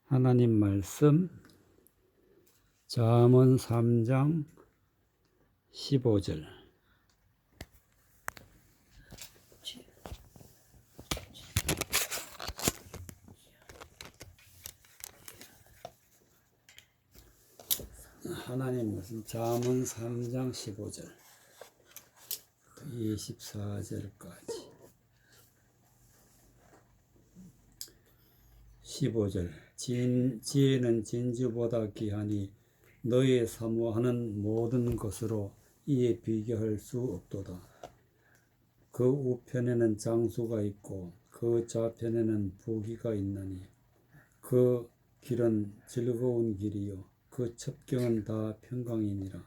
하나님 말씀 잠언 3장 15절. 하나님 말씀 잠언 3장 15절 24절까지. 15절. 지혜는 진주보다 귀하니 너의 사모하는 모든 것으로 이에 비교할 수 없도다. 그 우편에는 장수가 있고 그 좌편에는 부귀가 있나니 그 길은 즐거운 길이요 그 첩경은 다 평강이니라.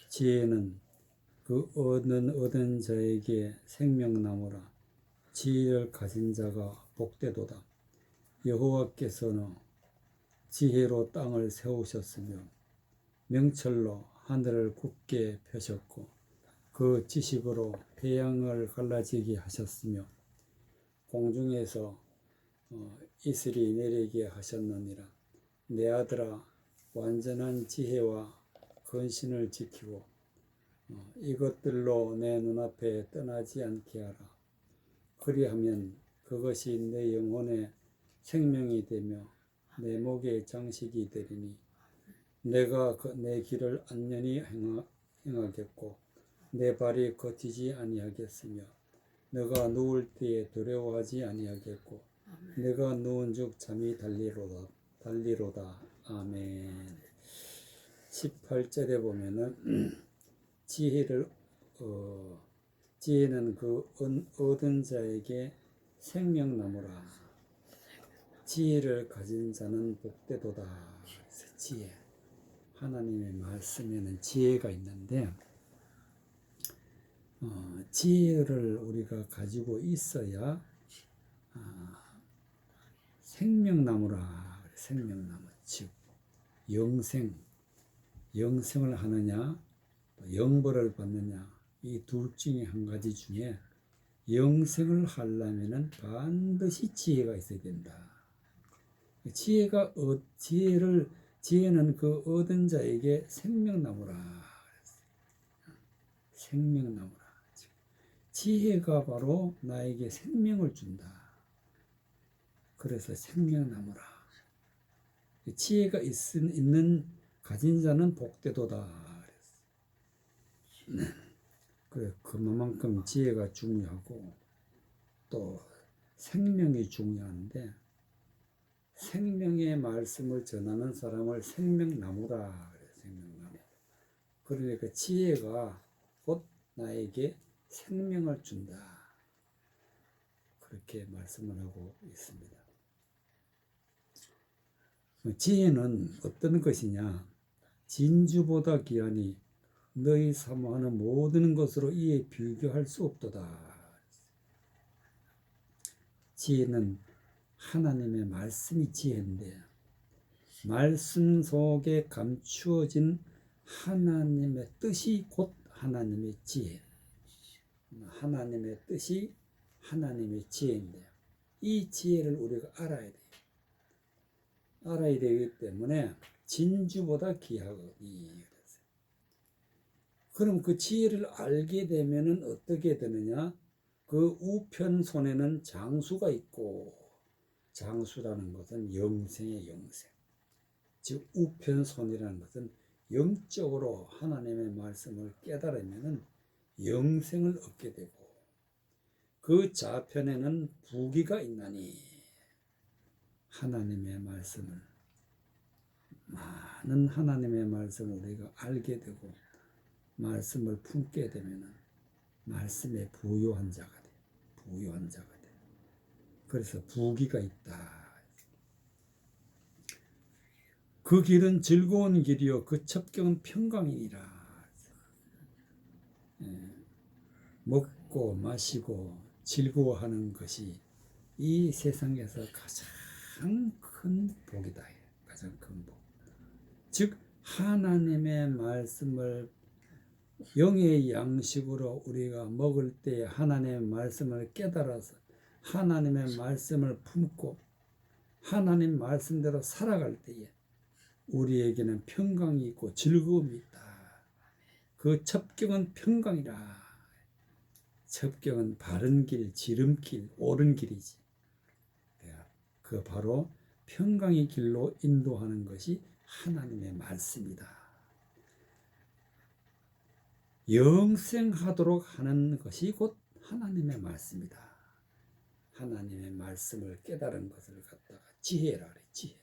지혜는 그 얻은 자에게 생명나무라. 지혜를 가진 자가 복되도다. 여호와께서는 지혜로 땅을 세우셨으며 명철로 하늘을 굳게 펴셨고 그 지식으로 태양을 갈라지게 하셨으며 공중에서 이슬이 내리게 하셨느니라. 내 아들아, 완전한 지혜와 근신을 지키고 이것들로 내 눈앞에 떠나지 않게 하라. 그리하면 그것이 내 영혼의 생명이 되며 내 목의 장식이 되리니 내가 내 길을 안전히 행하겠고 내 발이 거치지 아니하겠으며 내가 누울 때에 두려워하지 아니하겠고 내가 누운즉 잠이 달리로다. 아멘. 18절에 보면은 지혜는 그 얻은 자에게 생명나무라. 지혜를 가진 자는 복되도다. 그래서 지혜, 하나님의 말씀에는 지혜가 있는데 지혜를 우리가 가지고 있어야 생명나무라. 생명나무, 즉 영생을 하느냐 영벌을 받느냐, 이 둘 중에 한 가지 중에 영생을 하려면은 반드시 지혜가 있어야 된다. 지혜는 그 얻은 자에게 생명나무라. 생명나무라. 지혜가 바로 나에게 생명을 준다. 그래서 생명나무라. 지혜가 가진 자는 복되도다. 그래, 그만큼 지혜가 중요하고 또 생명이 중요한데 생명의 말씀을 전하는 사람을 생명나무라 그래. 생명나무. 그러니까 지혜가 곧 나에게 생명을 준다. 그렇게 말씀을 하고 있습니다. 지혜는 어떤 것이냐? 진주보다 귀하니 너희 사모하는 모든 것으로 이에 비교할 수 없도다. 지혜는 하나님의 말씀이 지혜인데 말씀 속에 감추어진 하나님의 뜻이 곧 하나님의 지혜. 하나님의 뜻이 하나님의 지혜인데 이 지혜를 우리가 알아야 돼요. 알아야 되기 때문에 진주보다 귀하거니. 그럼 그 지혜를 알게 되면은 어떻게 되느냐? 그 우편 손에는 장수가 있고, 장수라는 것은 영생의 영생. 즉 우편 손이라는 것은 영적으로 하나님의 말씀을 깨달으면은 영생을 얻게 되고, 그 좌편에는 부귀가 있나니 하나님의 말씀을, 많은 하나님의 말씀을 우리가 알게 되고 말씀을 품게 되면은 말씀에 부유한 자가 돼. 부유한 자가 돼. 그래서 부귀가 있다. 그 길은 즐거운 길이요 그 첩경은 평강이니라. 먹고 마시고 즐거워하는 것이 이 세상에서 가장 큰 복이다. 가장 큰 복. 즉 하나님의 말씀을 영의 양식으로 우리가 먹을 때 하나님의 말씀을 깨달아서 하나님의 말씀을 품고 하나님 말씀대로 살아갈 때에 우리에게는 평강이 있고 즐거움이 있다. 그 첩경은 평강이라. 첩경은 바른 길, 지름길, 옳은 길이지. 그 바로 평강의 길로 인도하는 것이 하나님의 말씀이다. 영생하도록 하는 것이 곧 하나님의 말씀이다. 하나님의 말씀을 깨달은 것을 갖다가 지혜라 그래. 지혜.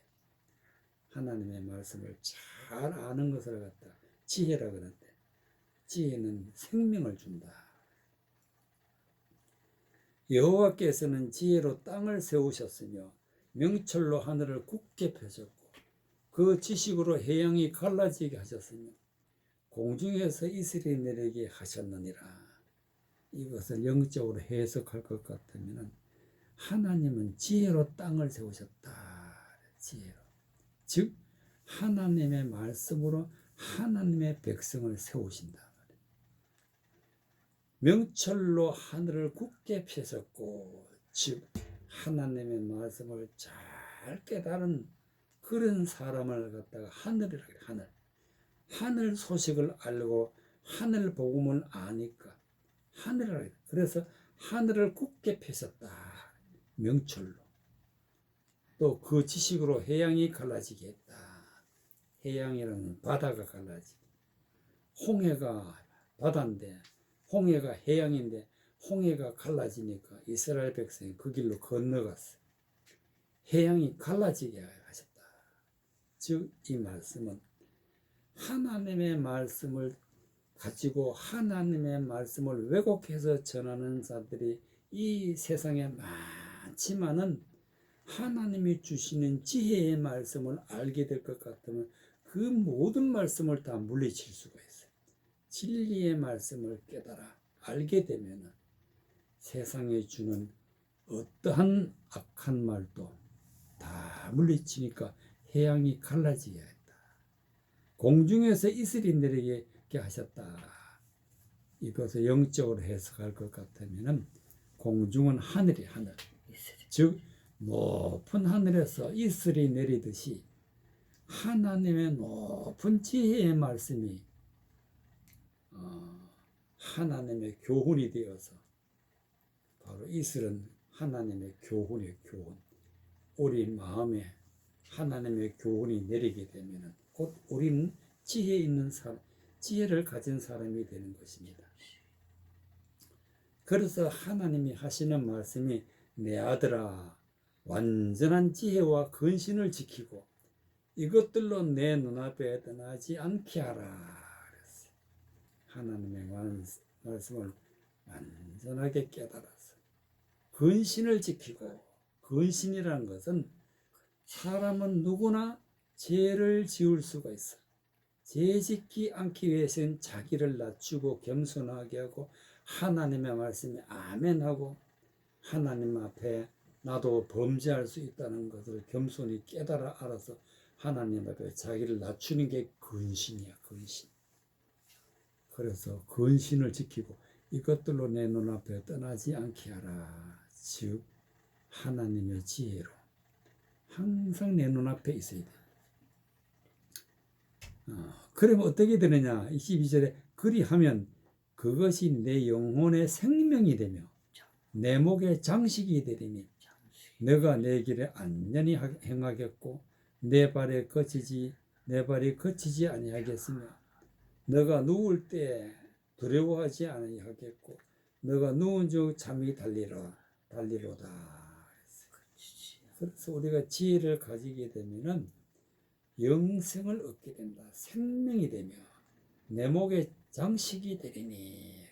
하나님의 말씀을 잘 아는 것을 갖다가 지혜라 그러는데, 지혜는 생명을 준다. 여호와께서는 지혜로 땅을 세우셨으며 명철로 하늘을 굳게 펴셨고 그 지식으로 해양이 갈라지게 하셨으며 공중에서 이슬이 내리게 하셨느니라. 이것을 영적으로 해석할 것 같으면 하나님은 지혜로 땅을 세우셨다. 지혜로. 즉 하나님의 말씀으로 하나님의 백성을 세우신다. 명철로 하늘을 굳게 펴셨고, 즉 하나님의 말씀을 잘 깨달은 그런 사람을 갖다가 하늘이라 그래. 하늘. 하늘 소식을 알고 하늘 복음을 아니까 하늘이라 그래. 그래서 하늘을 굳게 펴셨다. 명철로. 또 그 지식으로 해양이 갈라지게 했다. 해양이라는 바다가 갈라지게. 홍해가 바다인데 홍해가 해양인데 홍해가 갈라지니까 이스라엘 백성이 그 길로 건너갔어요. 해양이 갈라지게 하셨다. 즉 이 말씀은 하나님의 말씀을 가지고 하나님의 말씀을 왜곡해서 전하는 자들이 이 세상에 많지만은 하나님이 주시는 지혜의 말씀을 알게 될 것 같으면 그 모든 말씀을 다 물리칠 수가 있어요. 진리의 말씀을 깨달아 알게 되면 세상에 주는 어떠한 악한 말도 다 물리치니까 해양이 갈라지게 했다. 공중에서 이슬이 내리게 하셨다. 이것을 영적으로 해석할 것 같으면 공중은 하늘이 하늘. 즉 높은 하늘에서 이슬이 내리듯이 하나님의 높은 지혜의 말씀이 하나님의 교훈이 되어서, 바로 이슬은 하나님의 교훈이에요. 교훈. 우리 마음에 하나님의 교훈이 내리게 되면 곧 우리는 지혜 있는 사람, 지혜를 가진 사람이 되는 것입니다. 그래서 하나님이 하시는 말씀이 내 아들아 완전한 지혜와 근신을 지키고 이것들로 내 눈앞에 떠나지 않게 하라 그랬어요. 하나님의 말씀을 완전하게 깨달아서 근신을 지키고, 근신이라는 것은 사람은 누구나 죄를 지을 수가 있어. 죄 짓기 않기 위해서는 자기를 낮추고 겸손하게 하고 하나님의 말씀에 아멘하고 하나님 앞에 나도 범죄할 수 있다는 것을 겸손히 깨달아 알아서 하나님 앞에 자기를 낮추는 게 근신이야. 근신. 그래서 근신을 지키고 이것들로 내 눈앞에 떠나지 않게 하라. 즉 하나님의 지혜로 항상 내 눈앞에 있어야 돼. 그러면 어떻게 되느냐. 22절에 그리하면 그것이 내 영혼의 생명이 되며 내 목의 장식이 되리니 내가 내 길에 안전히 행하겠고 내 발이 거치지 아니하겠으며 너가 누울 때 두려워하지 아니하겠고 너가 누운 즉 잠이 달리로다. 그래서 우리가 지혜를 가지게 되면은 영생을 얻게 된다. 생명이 되며 내 목에 장식이 되리니.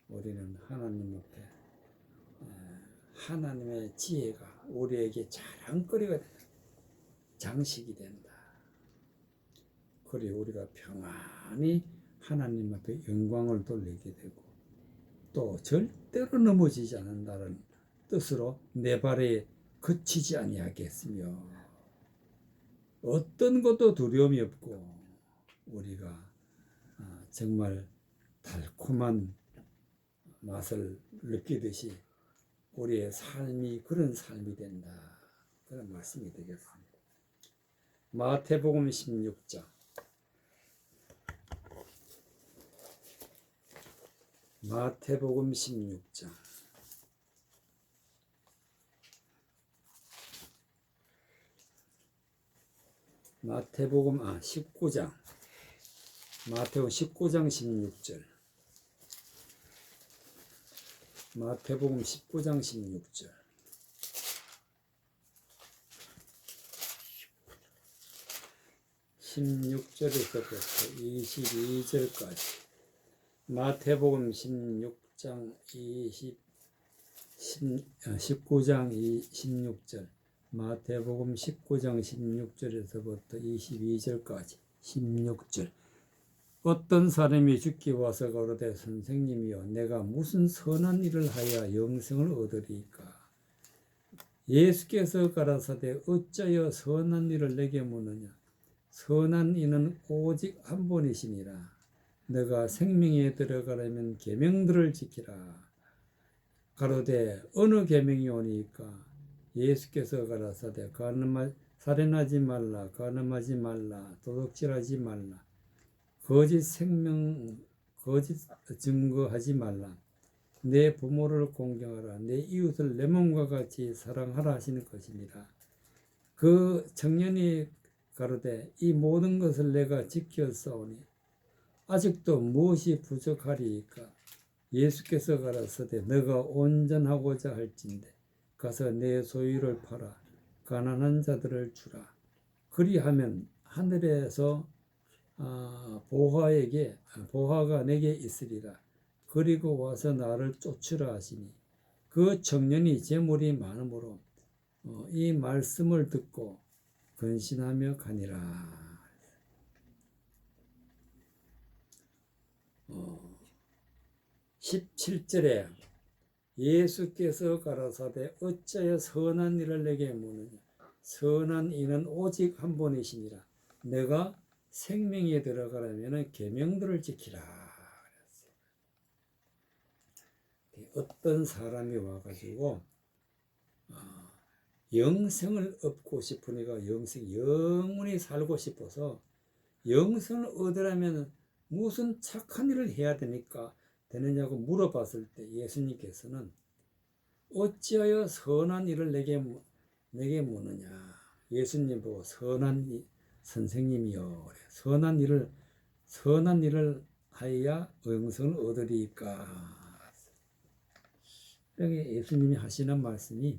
우리는 하나님 앞에 하나님의 지혜가 우리에게 자랑거리가 된다. 장식이 된다. 그래 우리가 평안히 하나님 앞에 영광을 돌리게 되고 또 절대로 넘어지지 않는다는 뜻으로 내 발에 그치지 아니하겠으며 어떤 것도 두려움이 없고 우리가 정말 달콤한 맛을 느끼듯이 우리의 삶이 그런 삶이 된다. 그런 말씀이 되겠습니다. 마태복음 16장. 마태복음 16장. 마태복음 19장. 마태복음 19장 16절. 마태복음 19장 16절. 16절에서부터 22절까지. 마태복음 16장 19장 16절. 마태복음 19장 16절에서부터 22절까지. 16절. 어떤 사람이 죽기 와서 가로되 선생님이여 내가 무슨 선한 일을 하여 영생을 얻으리까. 예수께서 가라사대 어찌하여 선한 일을 내게 묻느냐. 선한 이는 오직 한 분이시니라. 너가 생명에 들어가려면 계명들을 지키라. 가로되 어느 계명이 오니까. 예수께서 가라사대 살인하지 말라, 간음하지 말라, 도둑질하지 말라, 거짓 증거하지 말라, 내 부모를 공경하라, 내 이웃을 내 몸과 같이 사랑하라 하시는 것입니다. 그 청년이 가로되 이 모든 것을 내가 지켰사오니 아직도 무엇이 부족하리이까. 예수께서 가라사대 너가 온전하고자 할진대 가서 내 소유를 팔아 가난한 자들을 주라. 그리하면 하늘에서 보화가 내게 있으리라. 그리고 와서 나를 쫓으라 하시니 그 청년이 재물이 많으므로 이 말씀을 듣고 근신하며 가니라. 17절에 예수께서 가라사대 어찌하여 선한 일을 내게 묻느냐. 선한 이는 오직 한 분이시니라. 내가 생명에 들어가려면 계명들을 지키라. 어떤 사람이 와가지고 영생을 얻고 싶으니까 영원히 살고 싶어서 영생을 얻으려면 무슨 착한 일을 해야 되느냐고 물어봤을 때 예수님께서는 어찌하여 선한 일을 내게 묻느냐. 예수님 보고 선한 선생님이여 선한 일을 하여야 영생을 얻으리까. 여기 예수님이 하시는 말씀이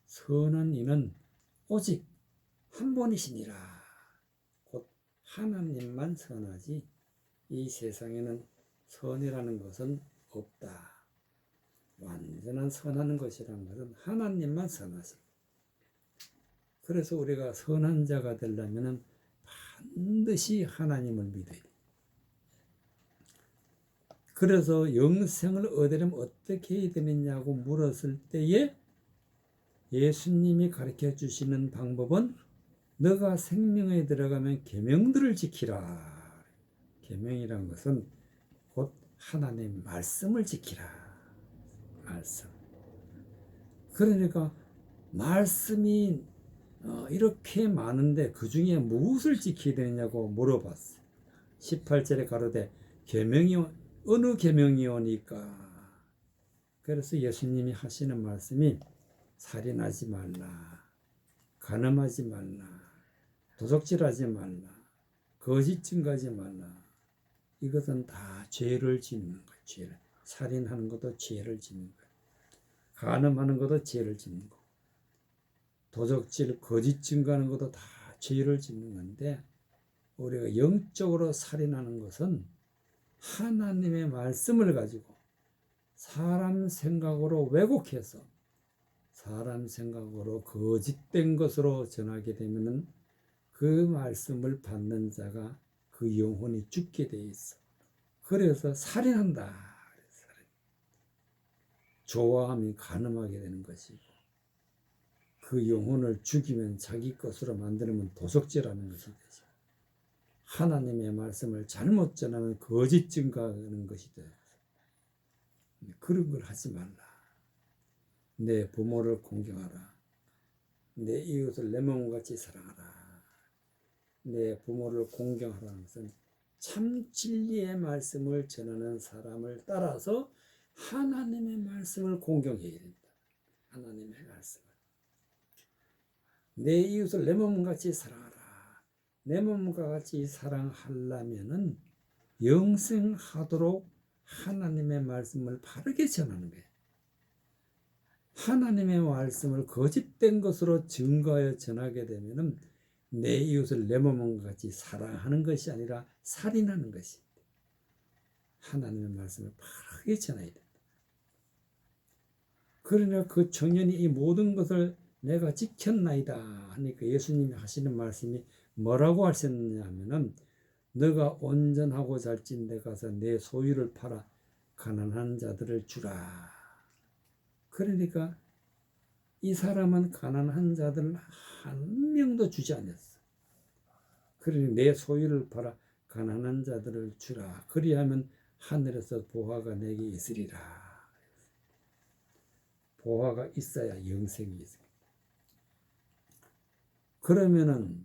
선한 이는 오직 한 분이시니라. 곧 하나님만 선하지 이 세상에는 선이라는 것은 없다. 완전한 선하는 것이라는 것은 하나님만 선하시고, 그래서 우리가 선한 자가 되려면 반드시 하나님을 믿어야 돼. 그래서 영생을 얻으려면 어떻게 해야 되느냐고 물었을 때에 예수님이 가르쳐 주시는 방법은 너가 생명에 들어가면 계명들을 지키라. 계명이란 것은 곧 하나님의 말씀을 지키라. 말씀. 그러니까 말씀이 이렇게 많은데 그 중에 무엇을 지켜야 되느냐고 물어봤어요. 18절에 가로되 어느 계명이 오니까. 그래서 예수님이 하시는 말씀이 살인하지 말라, 간음하지 말라, 도둑질하지 말라, 거짓 증거하지 말라. 이것은 다 죄를 짓는 거예요. 죄를. 살인하는 것도 죄를 짓는 거예요. 간음하는 것도 죄를 짓는 거고, 도둑질, 거짓 증거하는 것도 다 죄를 짓는 건데, 우리가 영적으로 살인하는 것은 하나님의 말씀을 가지고 사람 생각으로 왜곡해서 사람 생각으로 거짓된 것으로 전하게 되면은 그 말씀을 받는 자가 그 영혼이 죽게 돼 있어. 그래서 살인한다. 좋아하면 간음하게 되는 것이고, 그 영혼을 죽이면 자기 것으로 만들면 도둑질하는 것이 되죠. 하나님의 말씀을 잘못 전하면 거짓 증거하는 것이 돼. 그런 걸 하지 말라. 내 부모를 공경하라. 내 이웃을 내 몸같이 사랑하라. 내 부모를 공경하라는 것은 참 진리의 말씀을 전하는 사람을 따라서 하나님의 말씀을 공경해야 된다. 하나님의 말씀을. 내 이웃을 내 몸같이 사랑하라. 내 몸과 같이 사랑하려면은 영생하도록 하나님의 말씀을 바르게 전하는 거예요. 하나님의 말씀을 거짓된 것으로 증거하여 전하게 되면은 내 이웃을 내 몸과 같이 사랑하는 것이 아니라 살인하는 것이. 하나님의 말씀을 바르게 전해야 된다. 그러나 그 청년이 이 모든 것을 내가 지켰나이다 하니까 예수님이 하시는 말씀이 뭐라고 하셨느냐면은 너가 온전하고 잘진 데 가서 내 소유를 팔아 가난한 자들을 주라. 그러니까 이 사람은 가난한 자들을 한 명도 주지 않았어. 그러니 내 소유를 팔아 가난한 자들을 주라. 그리하면 하늘에서 보화가 내게 있으리라. 보화가 있어야 영생이 있습니다. 그러면은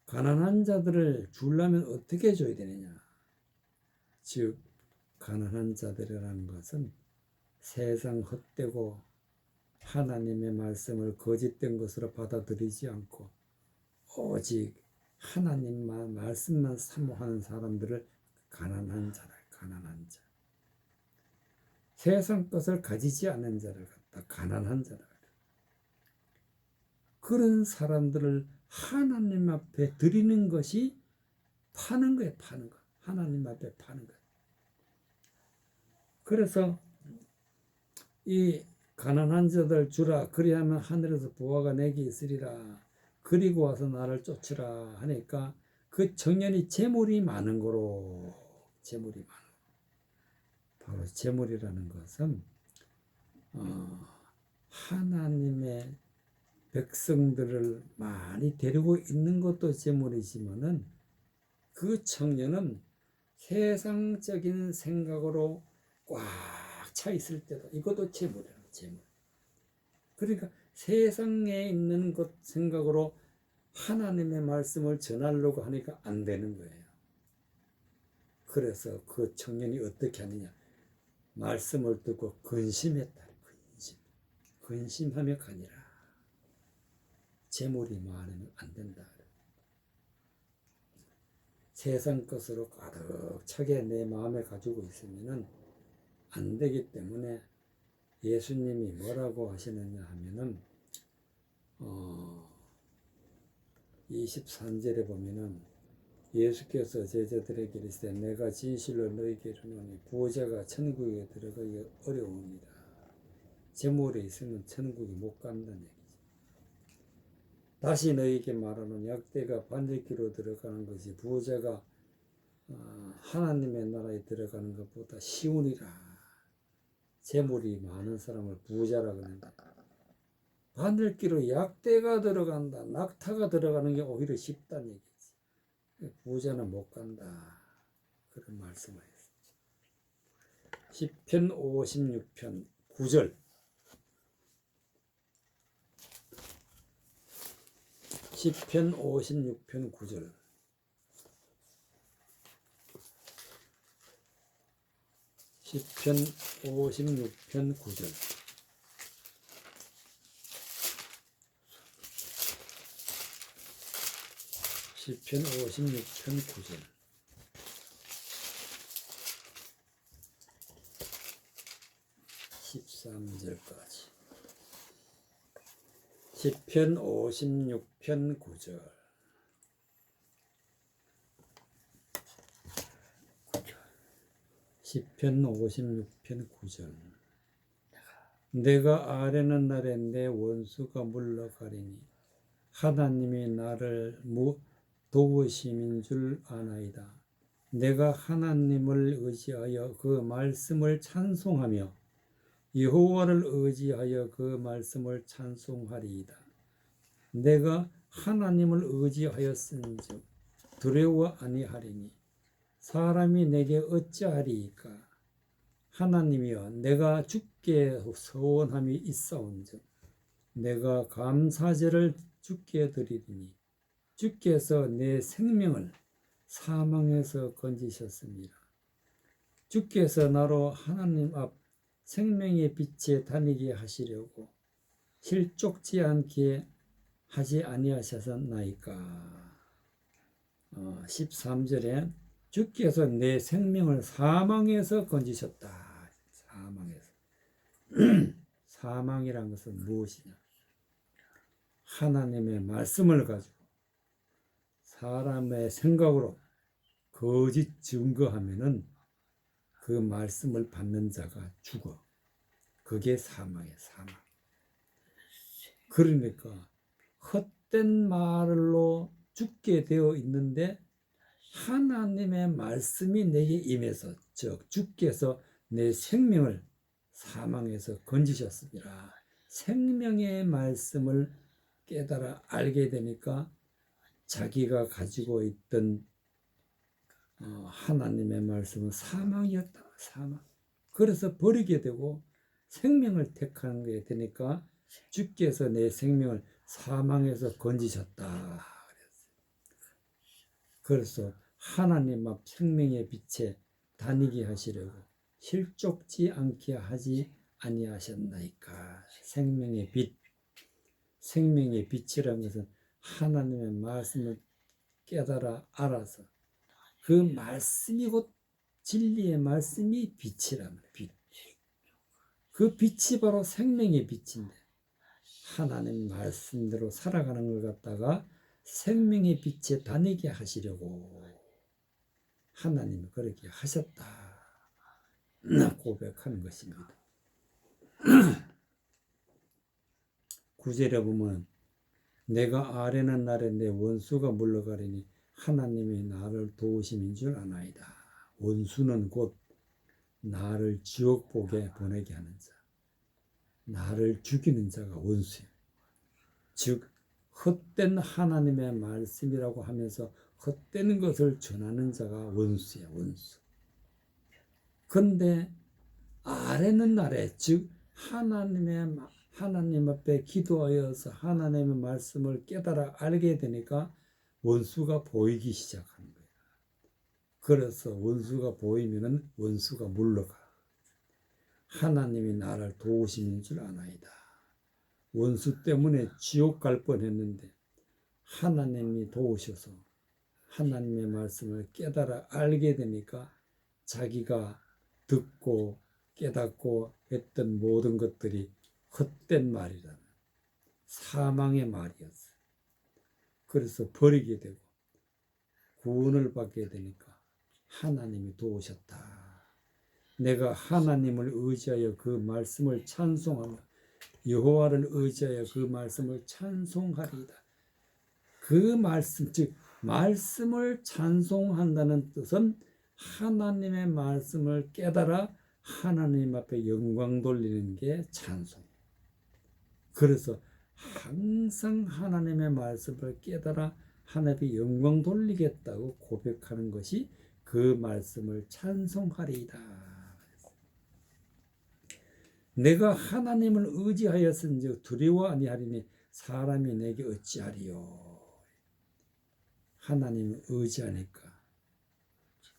가난한 자들을 주려면 어떻게 줘야 되느냐? 즉 가난한 자들이라는 것은 세상 헛되고 하나님의 말씀을 거짓된 것으로 받아들이지 않고 오직 하나님만 말씀만 사모하는 사람들을 가난한 자라. 가난한 자. 세상 것을 가지지 않는 자를 갖다 가난한 자라. 그런 사람들을 하나님 앞에 드리는 것이 파는 거예요. 파는 거. 하나님 앞에 파는 거예요. 그래서 이 가난한 자들 주라. 그리하면 하늘에서 보화가 내게 있으리라. 그리고 와서 나를 쫓으라 하니까 그 청년이 재물이 많은 거로. 재물이 많은 거. 바로 재물이라는 것은 하나님의 백성들을 많이 데리고 있는 것도 재물이지만은 그 청년은 세상적인 생각으로 꽉 차 있을 때도 이것도 재물이에요. 재물. 그러니까 세상에 있는 것 생각으로 하나님의 말씀을 전하려고 하니까 안 되는 거예요. 그래서 그 청년이 어떻게 하느냐? 말씀을 듣고 근심했다. 근심하며 가니라. 재물이 많으면 안 된다. 세상 것으로 가득 차게 내 마음에 가지고 있으면은 안 되기 때문에 예수님이 뭐라고 하시느냐 하면은 23절에 보면은 예수께서 제자들에게 이르시되 내가 진실로 너희에게 이르노니 부자가 천국에 들어가기 어려웁니다. 재물이 있으면 천국에 못 간다는 얘기죠. 다시 너희에게 말하노니 약대가 반대기로 들어가는 것이 부자가 하나님의 나라에 들어가는 것보다 쉬우니라. 재물이 많은 사람을 부자라고 하는데 반대기로 약대가 들어간다. 낙타가 들어가는 게 오히려 쉽다는 얘기지. 부자는 못 간다. 그런 말씀을 했습니다. 시편 56편 9절. 시편 56편 9절. 시편 56편 9절. 시편 56편 9절. (13절까지) 시편 56편 9절. 시편 56편 9절. 내가 아뢰는 날에 내 원수가 물러가리니 하나님이 나를 도우심인 줄 아나이다. 내가 하나님을 의지하여 그 말씀을 찬송하며 여호와를 의지하여 그 말씀을 찬송하리이다. 내가 하나님을 의지하였은즉 두려워 아니하리니 사람이 내게 어찌하리이까. 하나님이여 내가 주께 서원함이 있사온즉 내가 감사제를 주께 드리리니 주께서 내 생명을 사망에서 건지셨습니다. 주께서 나로 하나님 앞 생명의 빛에 다니게 하시려고 실족지 않게 하지 아니하셨나이까. 13절에 주께서 내 생명을 사망에서 건지셨다. 사망에서. 사망이란 것은 무엇이냐? 하나님의 말씀을 가지고 사람의 생각으로 거짓 증거하면은 그 말씀을 받는 자가 죽어. 그게 사망이야, 사망. 그러니까 헛된 말로 죽게 되어 있는데 하나님의 말씀이 내게 임해서 즉 주께서 내 생명을 사망에서 건지셨습니다. 생명의 말씀을 깨달아 알게 되니까 자기가 가지고 있던 하나님의 말씀은 사망이었다. 사망. 그래서 버리게 되고 생명을 택하는 게 되니까 주께서 내 생명을 사망에서 건지셨다. 그래서 하나님 앞 생명의 빛에 다니게 하시려고 실족지 않게 하지 아니하셨나이까. 생명의 빛, 생명의 빛이라는 것은 하나님의 말씀을 깨달아 알아서 그 말씀이 곧 진리의 말씀이 빛이라는 빛. 그 빛이 바로 생명의 빛인데 하나님 말씀대로 살아가는 걸 갖다가 생명의 빛에 다니게 하시려고 하나님이 그렇게 하셨다 고백하는 것입니다. 9절에 보면 내가 아뢰는 날에 내 원수가 물러가리니 하나님이 나를 도우심인 줄 아나이다. 원수는 곧 나를 지옥복에 보내게 하는 자, 나를 죽이는 자가 원수예요. 즉 헛된 하나님의 말씀이라고 하면서 헛된 것을 전하는 자가 원수예요. 원수. 그런데 아뢰는 날에 즉 하나님 앞에 기도하여서 하나님의 말씀을 깨달아 알게 되니까 원수가 보이기 시작하는 거예요. 그래서 원수가 보이면은 원수가 물러가. 하나님이 나를 도우시는 줄 아나이다. 원수 때문에 지옥 갈 뻔했는데 하나님이 도우셔서 하나님의 말씀을 깨달아 알게 되니까 자기가 듣고 깨닫고 했던 모든 것들이 헛된 말이라는 사망의 말이었어요. 그래서 버리게 되고 구원을 받게 되니까 하나님이 도우셨다. 내가 하나님을 의지하여 그 말씀을 찬송하며 여호와를 의지하여 그 말씀을 찬송하리이다. 그 말씀 즉 말씀을 찬송한다는 뜻은 하나님의 말씀을 깨달아 하나님 앞에 영광 돌리는 게 찬송이에요. 그래서 항상 하나님의 말씀을 깨달아 하나님의 영광 돌리겠다고 고백하는 것이 그 말씀을 찬송하리이다. 내가 하나님을 의지하였은즉 두려워 아니하리니 사람이 내게 어찌하리요. 하나님을 의지하니까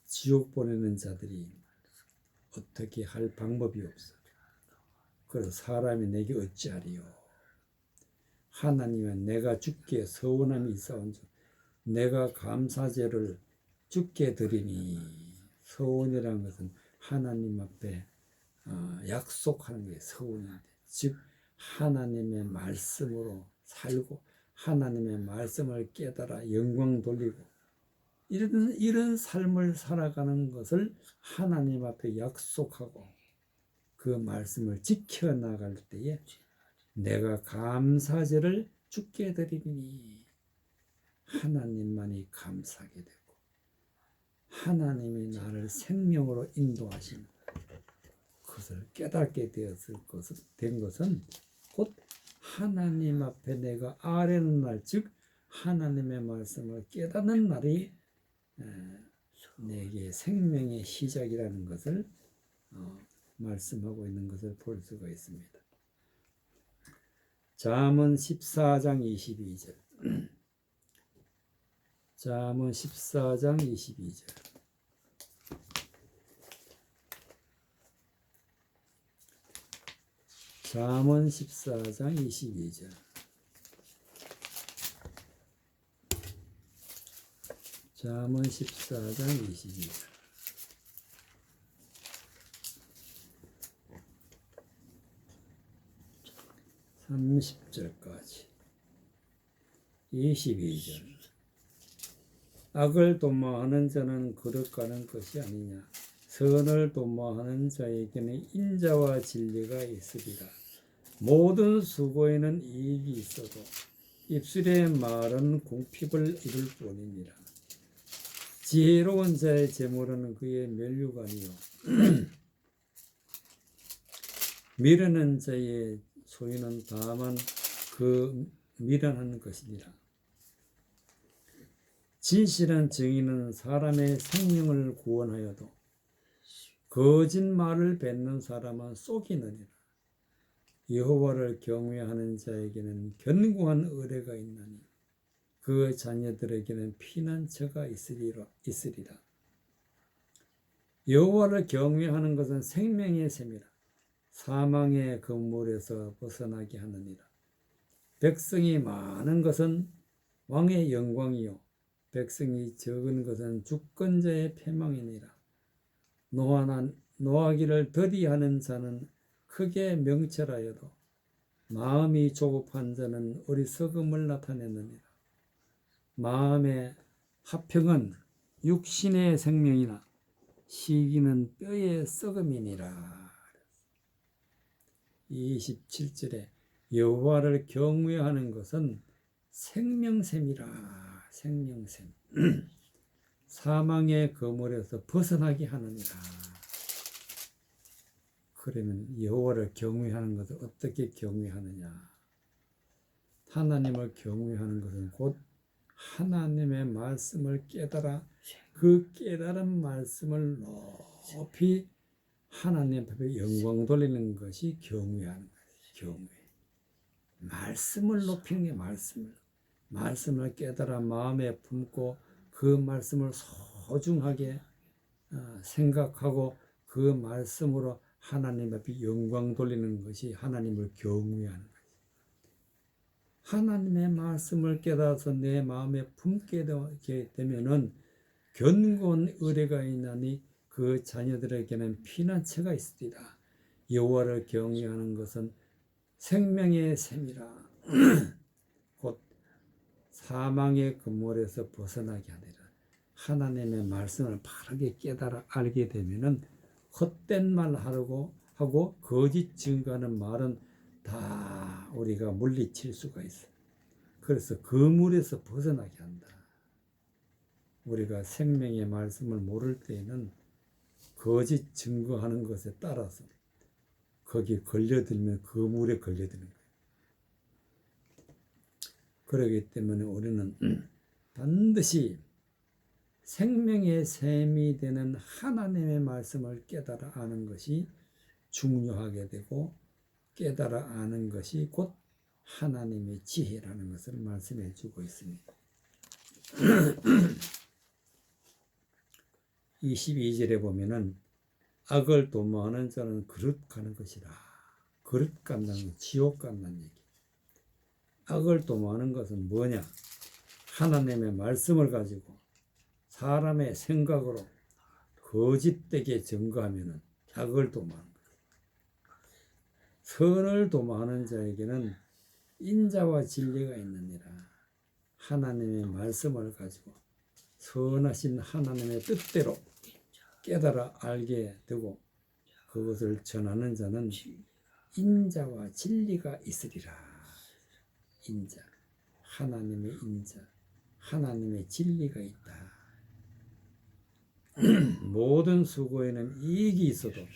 지옥 보내는 자들이 어떻게 할 방법이 없어. 그래서 사람이 내게 어찌하리요. 하나님은 내가 주께 서원함이 있사온즉 내가 감사제를 주께 드리니. 서원이라는 것은 하나님 앞에 약속하는 게 서원인데 즉 하나님의 말씀으로 살고 하나님의 말씀을 깨달아 영광 돌리고 이런 삶을 살아가는 것을 하나님 앞에 약속하고 그 말씀을 지켜나갈 때에 내가 감사제를 주께 드리니 하나님만이 감사하게 되고 하나님이 나를 생명으로 인도하신 그것을 깨닫게 된 것은 곧 하나님 앞에 내가 아뢰는 날, 즉 하나님의 말씀을 깨닫는 날이 내게 생명의 시작이라는 것을 말씀하고 있는 것을 볼 수가 있습니다. 잠언 14장 22절. 잠언 14장 22절. 잠언 14장 22절. 잠언 14장 22절. 30절까지. 22절. 악을 도모하는 자는 거룩하는 것이 아니냐. 선을 도모하는 자에게는 인자와 진리가 있으리라. 모든 수고에는 이익이 있어도 입술의 말은 궁핍을 이룰 뿐이니라. 지혜로운 자의 재물은 그의 면류관이요 미련한 자의 소유는 다만 그 미련한 것이니라. 진실한 증인은 사람의 생명을 구원하여도 거짓말을 뱉는 사람은 속이느니라. 여호와를 경외하는 자에게는 견고한 의뢰가 있나니 그 자녀들에게는 피난처가 있으리라. 여호와를 경외하는 것은 생명의 샘이라. 사망의 그물에서 벗어나게 하느니라. 백성이 많은 것은 왕의 영광이요 백성이 적은 것은 주권자의 패망이니라. 노하기를 더디하는 자는 크게 명철하여도 마음이 조급한 자는 어리석음을 나타내느니라. 마음의 화평은 육신의 생명이나 시기는 뼈의 썩음이니라. 27절에 여호와를 경외하는 것은 생명샘이라. 생명샘. 사망의 거물에서 벗어나게 하느니라. 그러면 여호와를 경외하는 것을 어떻게 경외하느냐? 하나님을 경외하는 것은 곧 하나님의 말씀을 깨달아 그 깨달은 말씀을 높이 하나님 앞에 영광 돌리는 것이 경외하는 것이에요. 경외. 말씀을 높이는 게 말씀을 깨달아 마음에 품고 그 말씀을 소중하게 생각하고 그 말씀으로 하나님 앞에 영광 돌리는 것이 하나님을 경외하는 것이에요. 하나님의 말씀을 깨달아서 내 마음에 품게 되면은 견고한 의뢰가 있나니 그 자녀들에게는 피난처가 있으리라. 여호와를 경외하는 것은 생명의 샘이라. 곧 사망의 그물에서 벗어나게 하리라. 하나님의 말씀을 바르게 깨달아 알게 되면은 헛된 말 하고 거짓 증거하는 말은 다 우리가 물리칠 수가 있어. 그래서 그 물에서 벗어나게 한다. 우리가 생명의 말씀을 모를 때에는 거짓 증거하는 것에 따라서 거기에 걸려들면 그 물에 걸려드는 거예요. 그렇기 때문에 우리는 반드시 생명의 샘이 되는 하나님의 말씀을 깨달아 아는 것이 중요하게 되고 깨달아 아는 것이 곧 하나님의 지혜라는 것을 말씀해 주고 있습니다. 22절에 보면은 악을 도모하는 자는 그릇 가는 것이라. 그릇 간다는 지옥 간다는 얘기. 악을 도모하는 것은 뭐냐? 하나님의 말씀을 가지고 사람의 생각으로 거짓되게 증거하면은 악을 도모하는 거예요. 선을 도모하는 자에게는 인자와 진리가 있느니라. 하나님의 말씀을 가지고 선하신 하나님의 뜻대로 깨달아 알게 되고 그것을 전하는 자는 인자와 진리가 있으리라. 인자, 하나님의 인자, 하나님의 진리가 있다. 모든 수고에는 이익이 있어도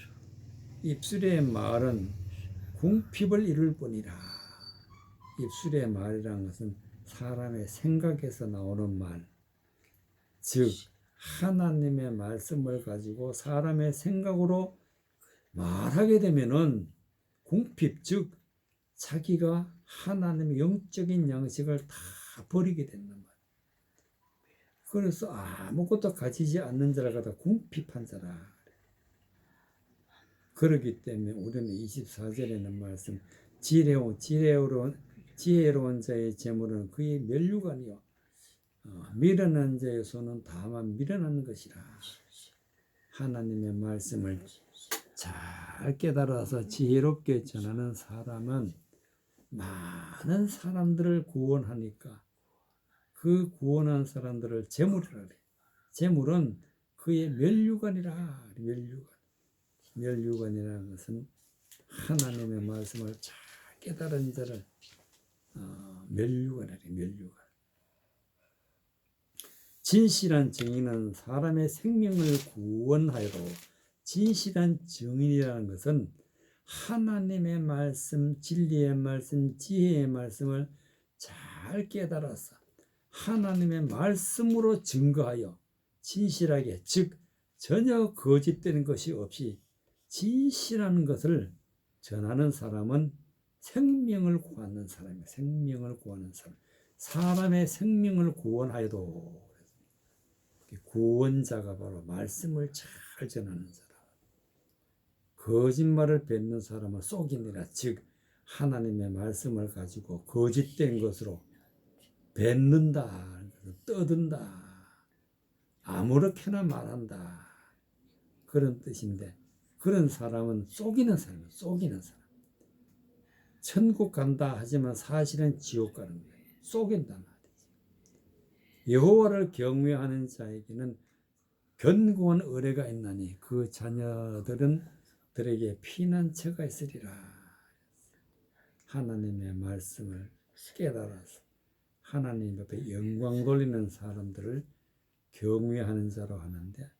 입술의 말은 궁핍을 이룰 뿐이라. 입술의 말이라는 것은 사람의 생각에서 나오는 말, 즉 하나님의 말씀을 가지고 사람의 생각으로 말하게 되면은 궁핍, 즉 자기가 하나님의 영적인 양식을 다 버리게 된단 말이에요. 그래서 아무것도 가지지 않는 자라 가다 궁핍한 자라. 그렇기 때문에 우리는 24절에는 말씀 지혜로운 자의 재물은 그의 면류관이요 미련한 자의 손은 다만 미련한 것이라. 하나님의 말씀을 잘 깨달아서 지혜롭게 전하는 사람은 많은 사람들을 구원하니까 그 구원한 사람들을 재물이라 그래. 재물은 그의 면류관이라. 면류관이라는 것은 하나님의 말씀을 잘 깨달은 자를 면류관이라. 면류관. 진실한 증인은 사람의 생명을 구원하여도 진실한 증인이라는 것은 하나님의 말씀, 진리의 말씀, 지혜의 말씀을 잘 깨달아서 하나님의 말씀으로 증거하여 진실하게, 즉 전혀 거짓되는 것이 없이 진실한 것을 전하는 사람은 생명을 구하는 사람이에요. 생명을 구하는 사람. 사람의 생명을 구원하여도 구원자가 바로 말씀을 잘 전하는 사람. 거짓말을 뱉는 사람은 속이니라. 즉 하나님의 말씀을 가지고 거짓된 것으로 뱉는다, 떠든다, 아무렇게나 말한다, 그런 뜻인데, 그런 사람은 속이는 사람이에요. 속이는 사람. 천국 간다 하지만 사실은 지옥 가는 거예요. 속인단 말이지. 여호와를 경외하는 자에게는 견고한 의뢰가 있나니 그 자녀들에게 피난처가 있으리라. 하나님의 말씀을 깨달아서 하나님 앞에 영광 돌리는 사람들을 경외하는 자로 하는데,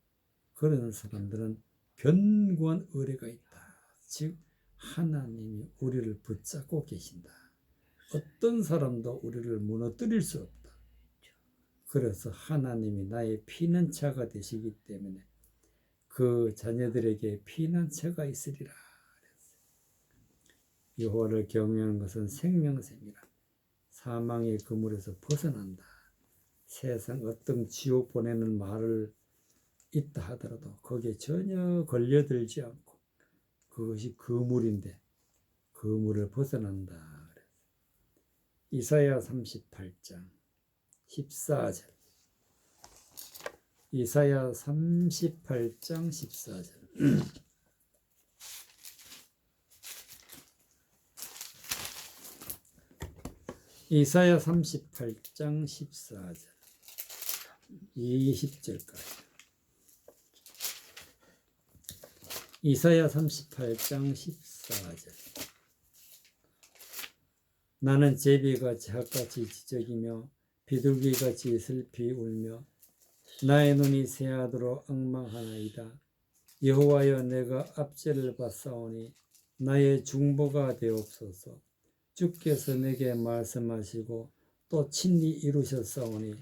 그런 사람들은 견고한 의뢰가 있다. 즉 하나님이 우리를 붙잡고 계신다. 어떤 사람도 우리를 무너뜨릴 수 없다. 그래서 하나님이 나의 피난처가 되시기 때문에 그 자녀들에게 피난처가 있으리라. 여호와를 경외하는 것은 생명샘이라. 사망의 그물에서 벗어난다. 세상 어떤 지옥 보내는 말을 있다 하더라도 거기에 전혀 걸려들지 않고 그것이 그물인데 그물을 벗어난다. 이사야 38장 14절. 이사야 38장 14절. 이사야 38장 14절 20절까지. 이사야 38장 14절. 나는 제비같이 핫같이 지적이며 비둘기같이 슬피 울며 나의 눈이 새하도록 엉망하나이다. 여호와여, 내가 압제를 받사오니 나의 중보가 되옵소서. 주께서 내게 말씀하시고 또 친히 이루셨사오니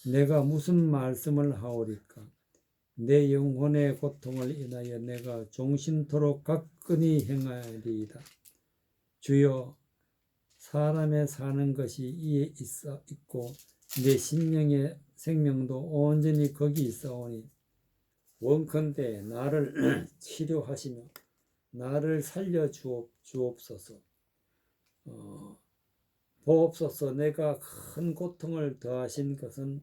내가 무슨 말씀을 하오리까. 내 영혼의 고통을 인하여 내가 종신토록 가끈히 행하리이다. 주여, 사람의 사는 것이 이에 있고 내 심령의 생명도 온전히 거기 있사오니 원컨대 나를 치료하시며 나를 살려 주옵소서. 보옵소서. 내가 큰 고통을 더하신 것은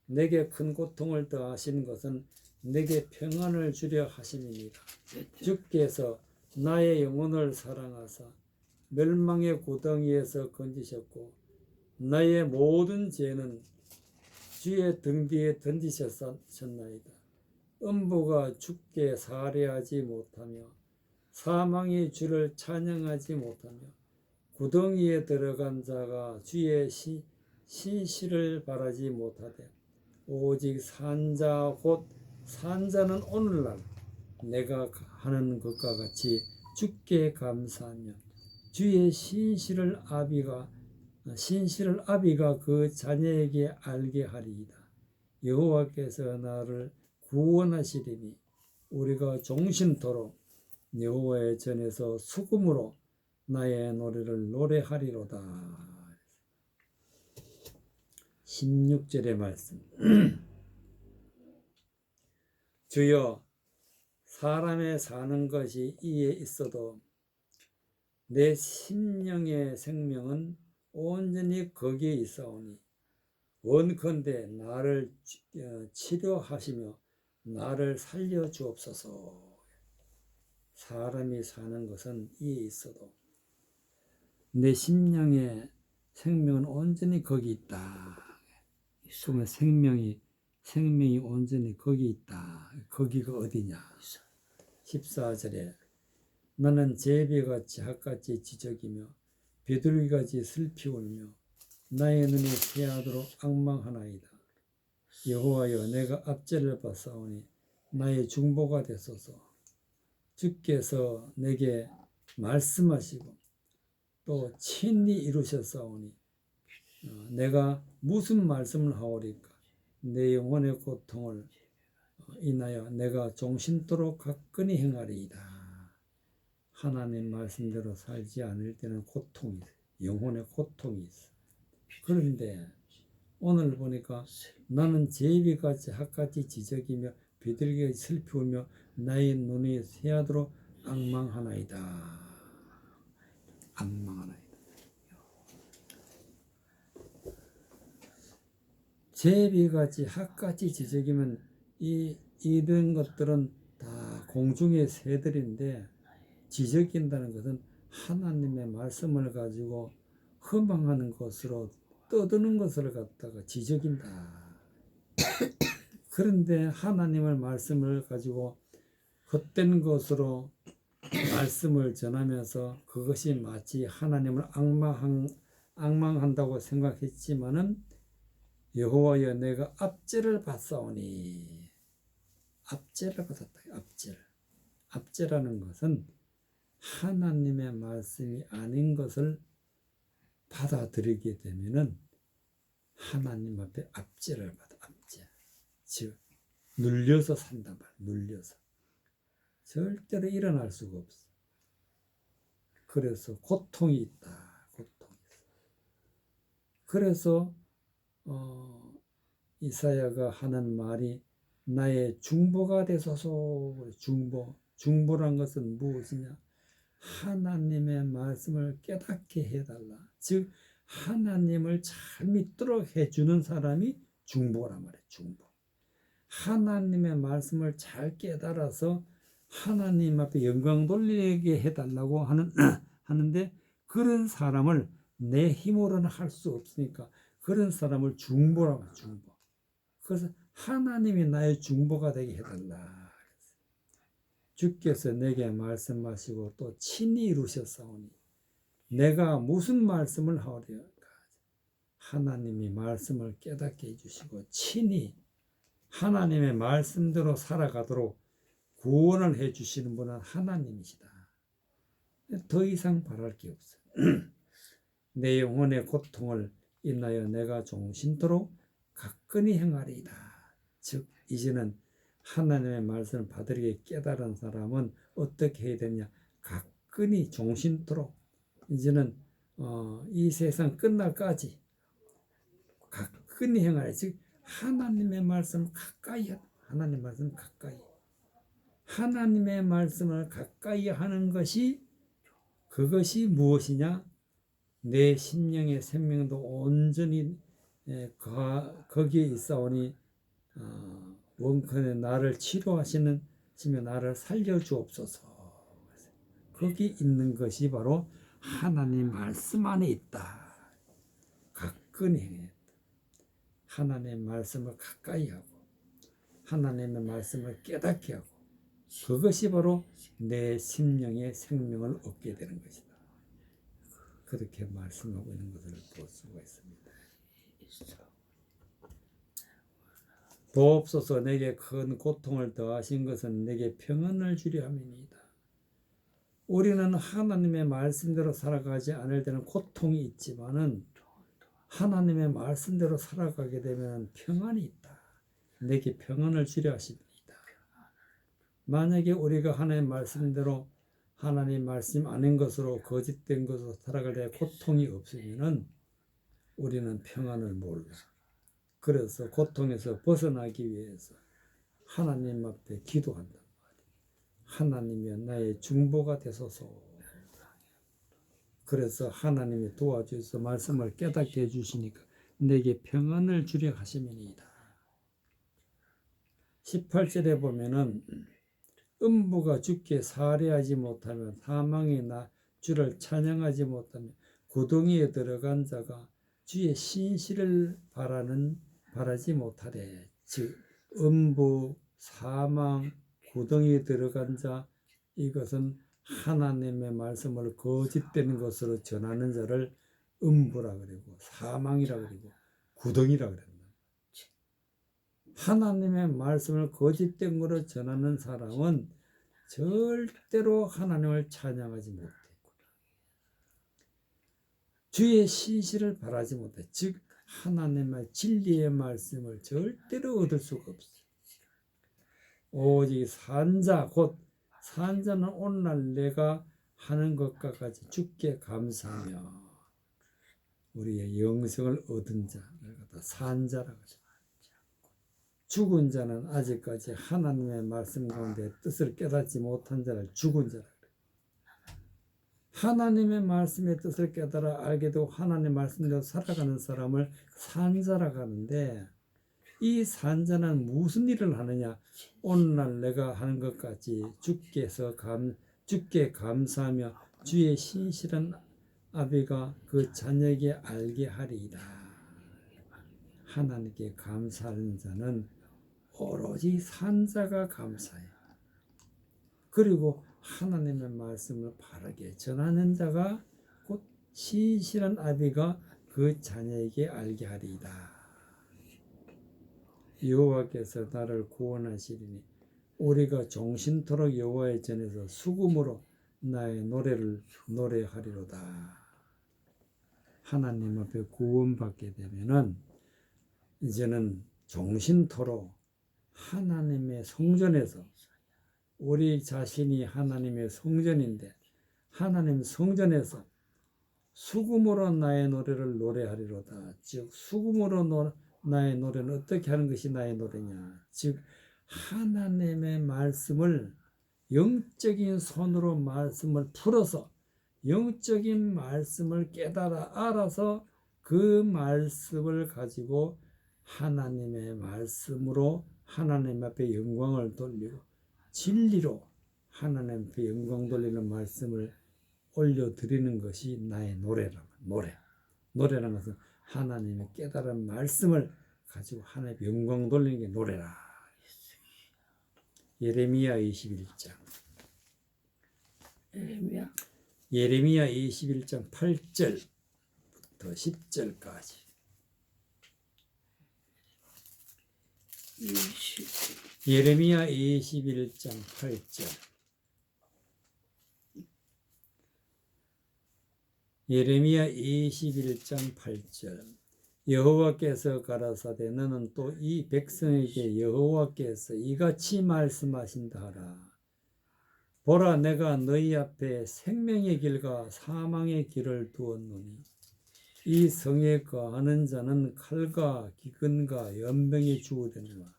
내게 큰 고통을 더하신 것은 내게 평안을 주려 하심이니라. 주께서 나의 영혼을 사랑하사 멸망의 구덩이에서 건지셨고 나의 모든 죄는 주의 등 뒤에 던지셨나이다. 음부가 주께 살해하지 못하며 사망이 주를 찬양하지 못하며 구덩이에 들어간 자가 주의 신실을 바라지 못하되 오직 산자 곧 산자는 오늘날 내가 하는 것과 같이 주께 감사하며 주의 신실을 아비가 그 자녀에게 알게 하리이다. 여호와께서 나를 구원하시리니 우리가 종신토록 여호와의 전에서 수금으로 나의 노래를 노래하리로다. 16절의 말씀. 주여, 사람의 사는 것이 이에 있어도 내 심령의 생명은 온전히 거기에 있사오니 원컨대 나를 치료하시며 나를 살려주옵소서. 사람이 사는 것은 이에 있어도 내 심령의 생명은 온전히 거기 있다. 그러면 생명이 온전히 거기 있다. 거기가 어디냐? 14절에 나는 제비같이 핫같이 지적이며 비둘기같이 슬피 울며 나의 눈이 새하도록 앙망하나이다. 여호와여, 내가 압제를 받사오니 나의 중보가 되소서. 주께서 내게 말씀하시고 또 친히 이루셨사오니 내가 무슨 말씀을 하오리까? 내 영혼의 고통을 인하여 내가 종신토록 가끈히 행하리이다. 하나님 말씀대로 살지 않을 때는 고통이 있어요. 영혼의 고통이 있어. 그런데 오늘 보니까 나는 제비같이 핫같이 지적이며 비둘기같이 슬피 울며 나의 눈이 새하도록 앙망하나이다. 앙망하나이다. 제비같이 핫같이 지적이면 이런 것들은 다 공중의 새들인데 지적인다는 것은 하나님의 말씀을 가지고 허망하는 것으로 떠드는 것을 갖다가 지적인다. 그런데 하나님의 말씀을 가지고 헛된 것으로 말씀을 전하면서 그것이 마치 하나님을 앙망한다고 생각했지만은 여호와여, 내가 압제를 받사오니 압제를 받았다. 압제라는 것은 하나님의 말씀이 아닌 것을 받아들이게 되면은 하나님 앞에 압제를 받아. 즉 눌려서 산단 말이야. 눌려서 절대로 일어날 수가 없어. 그래서 고통이 있다. 고통이 있어. 그래서 이사야가 하는 말이 나의 중보가 되소서. 중보란 것은 무엇이냐? 하나님의 말씀을 깨닫게 해달라. 즉 하나님을 잘 믿도록 해주는 사람이 중보란 말이에요. 중보. 하나님의 말씀을 잘 깨달아서 하나님 앞에 영광 돌리게 해달라고 하는데 그런 사람을 내 힘으로는 할 수 없으니까 그런 사람을 중보라고 해요. 중보. 그래서 하나님이 나의 중보가 되게 해달라. 주께서 내게 말씀하시고 또 친히 이루셨사오니 내가 무슨 말씀을 하오리까? 하나님이 말씀을 깨닫게 해주시고 친히 하나님의 말씀대로 살아가도록 구원을 해주시는 분은 하나님이시다. 더 이상 바랄 게 없어요. 내 영혼의 고통을 인하여 내가 종신토록 가끈히 행하리이다. 즉 이제는 하나님의 말씀을 받으리게 깨달은 사람은 어떻게 해야 되냐? 가끈히 종신토록 이제는 이 세상 끝날까지 가끈히 행하리. 즉 하나님의 말씀 가까이 하나님의 말씀 가까이 하나님의 말씀을 가까이 하는 것이 그것이 무엇이냐? 내 심령의 생명도 온전히 거기에 있사오니 원컨에 나를 치료하시는 지며 나를 살려주옵소서. 거기 있는 것이 바로 하나님 말씀 안에 있다. 가끈히 행했다. 하나님의 말씀을 가까이 하고 하나님의 말씀을 깨닫게 하고 그것이 바로 내 심령의 생명을 얻게 되는 것이다. 그렇게 말씀하고 있는 것을 볼 수가 있습니다. 보옵소서. 내게 큰 고통을 더하신 것은 내게 평안을 주려 함이니이다. 우리는 하나님의 말씀대로 살아가지 않을 때는 고통이 있지만은 하나님의 말씀대로 살아가게 되면 평안이 있다. 내게 평안을 주려 하십니다. 만약에 우리가 하나님의 말씀대로 하나님 말씀 아닌 것으로 거짓된 것으로 살아갈 때 고통이 없으면은 우리는 평안을 몰라. 그래서 고통에서 벗어나기 위해서 하나님 앞에 기도한단 말이에요. 하나님이여 나의 중보가 되소서. 그래서 하나님이 도와주셔서 말씀을 깨닫게 해주시니까 내게 평안을 주려 하심이니이다. 18절에 보면은 음부가 주께 살해하지 못하면 사망이 나 주를 찬양하지 못하면 구덩이에 들어간 자가 주의 신실을 바라지 못하되. 즉 음부, 사망, 구덩이에 들어간 자, 이것은 하나님의 말씀을 거짓된 것으로 전하는 자를 음부라 그러고 사망이라 그러고 구덩이라 그런다. 하나님의 말씀을 거짓된 것으로 전하는 사람은 절대로 하나님을 찬양하지 못해. 주의 신실을 바라지 못해. 즉 하나님의 진리의 말씀을 절대로 얻을 수가 없어. 오직 산자, 곧 산자는 오늘날 내가 하는 것과 같이 주께 감사하며 우리의 영생을 얻은 자를 갖다 산자라고 하죠. 죽은 자는 아직까지 하나님의 말씀 가운데 뜻을 깨닫지 못한 자를 죽은 자라 그래요. 하나님의 말씀의 뜻을 깨달아 알게 되고 하나님의 말씀대로 살아가는 사람을 산자라고 하는데, 이 산자는 무슨 일을 하느냐? 오늘날 내가 하는 것 같이 주께 감사하며 주의 신실한 아비가 그 자녀에게 알게 하리이다. 하나님께 감사하는 자는 오로지 산자가 감사해. 그리고 하나님의 말씀을 바르게 전하는 자가 곧 신실한 아비가 그 자녀에게 알게 하리이다. 여호와께서 나를 구원하시리니 우리가 종신토록 여호와의 전에서 수금으로 나의 노래를 노래하리로다. 하나님 앞에 구원받게 되면은 이제는 종신토록 하나님의 성전에서, 우리 자신이 하나님의 성전인데 하나님 성전에서 수금으로 나의 노래를 노래하리로다. 즉 수금으로 나의 노래는 어떻게 하는 것이 나의 노래냐? 즉 하나님의 말씀을 영적인 손으로 말씀을 풀어서 영적인 말씀을 깨달아 알아서 그 말씀을 가지고 하나님의 말씀으로 하나님 앞에 영광을 돌리고 진리로 하나님 앞에 영광 돌리는 말씀을 올려드리는 것이 나의 노래라는 노래라는 것은 하나님의 깨달은 말씀을 가지고 하나님의 영광 돌리는 게 노래라. 예레미야 21장 예레미야 21장 8절부터 10절까지. 예레미야 21장 8절. 예레미야 21장 8절. 여호와께서 가라사대 너는 또 이 백성에게 여호와께서 이같이 말씀하신다 하라. 보라 내가 너희 앞에 생명의 길과 사망의 길을 두었노니 이 성에 거하는 자는 칼과 기근과 연병이 주어되노라.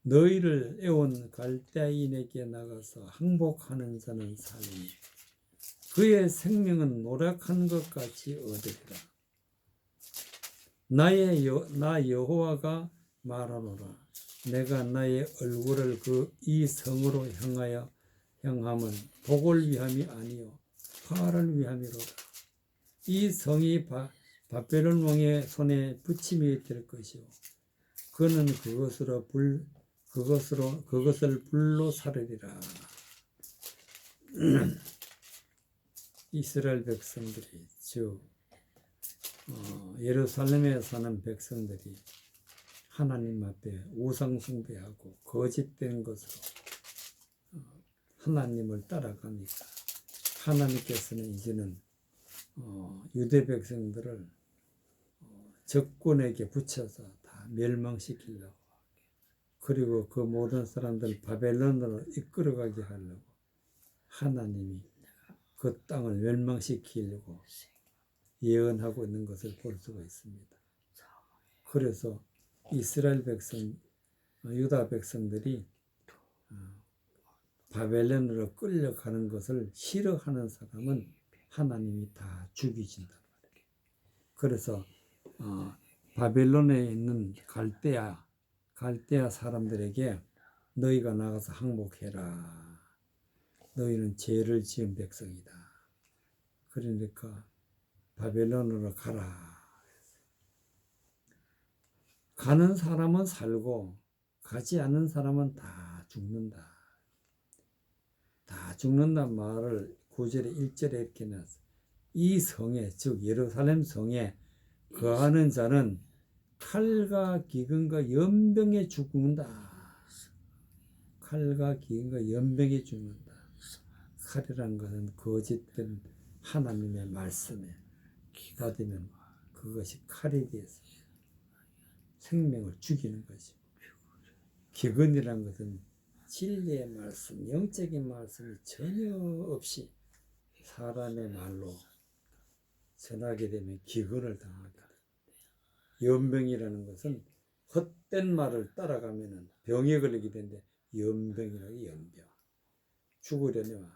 너희를 애온 갈대인에게 나가서 항복하는 자는 살리니 그의 생명은 노력한 것 같이 얻으리라. 나 여호와가 말하노라. 내가 나의 얼굴을 이 성으로 향함은 복을 위함이 아니요 화를 위함이로다. 이 성이 바벨론 왕의 손에 붙임이 될 것이요 그는 그것을 불로 사르리라. 이스라엘 백성들이 즉 예루살렘에 사는 백성들이 하나님 앞에 우상 숭배하고 거짓된 것으로 하나님을 따라가니까 하나님께서는 이제는 유대 백성들을 적군에게 붙여서 다 멸망시키려고, 그리고 그 모든 사람들 바벨론으로 이끌어가게 하려고 하나님이 그 땅을 멸망시키려고 예언하고 있는 것을 볼 수가 있습니다. 그래서 이스라엘 백성, 유다 백성들이 바벨론으로 끌려가는 것을 싫어하는 사람은 하나님이 다 죽이신단 말이에요. 그래서 바벨론에 있는 갈대아 사람들에게 너희가 나가서 항복해라. 너희는 죄를 지은 백성이다. 그러니까 바벨론으로 가라. 가는 사람은 살고 가지 않는 사람은 다 죽는다. 다 죽는다는 말을 9절에 1절에 이렇게 놨어. 이 성에, 즉 예루살렘 성에 거하는 자는 칼과 기근과 연병에 죽는다. 칼과 기근과 연병에 죽는다. 칼이라는 것은 거짓된 하나님의 말씀에 받으면 그것이 칼에 대해서 생명을 죽이는 것이고, 기근이라는 것은 진리의 말씀, 영적인 말씀이 전혀 없이 사람의 말로 전하게 되면 기근을 당하게 돼. 연병이라는 것은 헛된 말을 따라가면 병에 걸리게 되는데 연병이라고. 연병. 죽으려면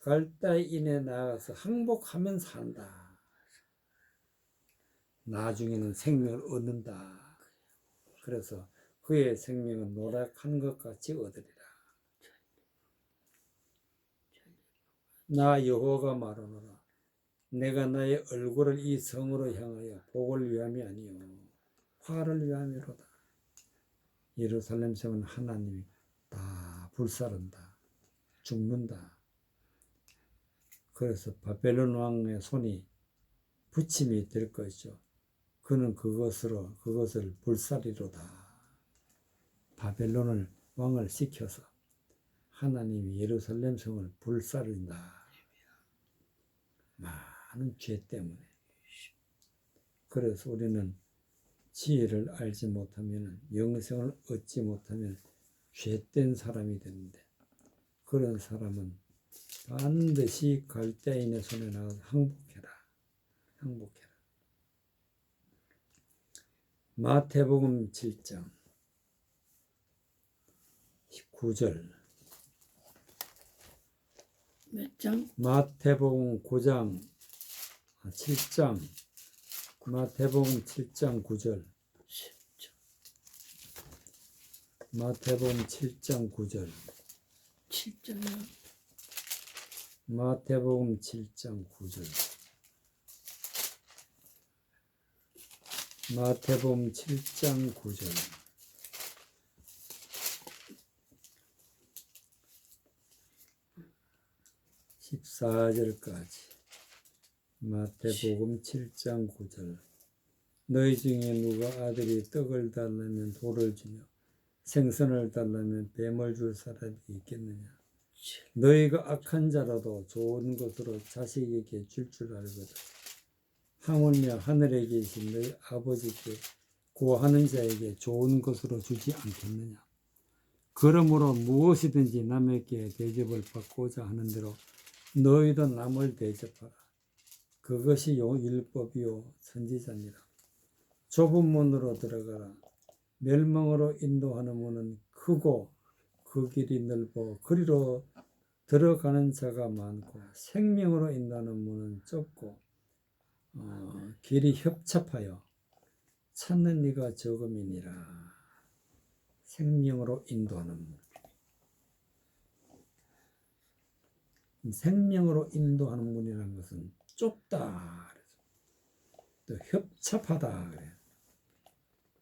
갈대인에 나가서 항복하면 산다. 나중에는 생명을 얻는다. 그래서 그의 생명은 노력한 것 같이 얻으리라. 나 여호와가 말하노라. 내가 나의 얼굴을 이 성으로 향하여 복을 위함이 아니요 화를 위함이로다. 예루살렘 성은 하나님이 다 불사른다. 죽는다. 그래서 바벨론 왕의 손이 부침이 될 것이죠. 그는 그것을 불사리로다. 바벨론을 왕을 시켜서 하나님이 예루살렘 성을 불사른다. 많은 죄 때문에. 그래서 우리는 지혜를 알지 못하면, 영생을 얻지 못하면 죄된 사람이 되는데, 그런 사람은 반드시 갈대인의 손에 나가서 항복해라. 항복해라. 마태복음 7장 19절. 몇 장? 마태복음 9장 7장. 마태복음 7장 9절. 마태복음 7장 9절. 7장이요. 마태복음 7장 9절. 마태복음 7장 9절. 14절까지. 마태복음 7장 9절. 너희 중에 누가 아들이 떡을 달라면 돌을 주며 생선을 달라면 뱀을 줄 사람이 있겠느냐. 너희가 악한 자라도 좋은 것으로 자식에게 줄 알거든. 하물며 하늘에 계신 너희 아버지께 구하는 자에게 좋은 것으로 주지 않겠느냐. 그러므로 무엇이든지 남에게 대접을 받고자 하는 대로 너희도 남을 대접하라. 그것이 율법이요 선지자니라. 좁은 문으로 들어가라. 멸망으로 인도하는 문은 크고 그 길이 넓어 그리로 들어가는 자가 많고, 생명으로 인도하는 문은 좁고 길이 협착하여 찾는 이가 적음이니라. 생명으로 인도하는 문. 생명으로 인도하는 문이라는 것은 좁다. 또 협착하다. 그래.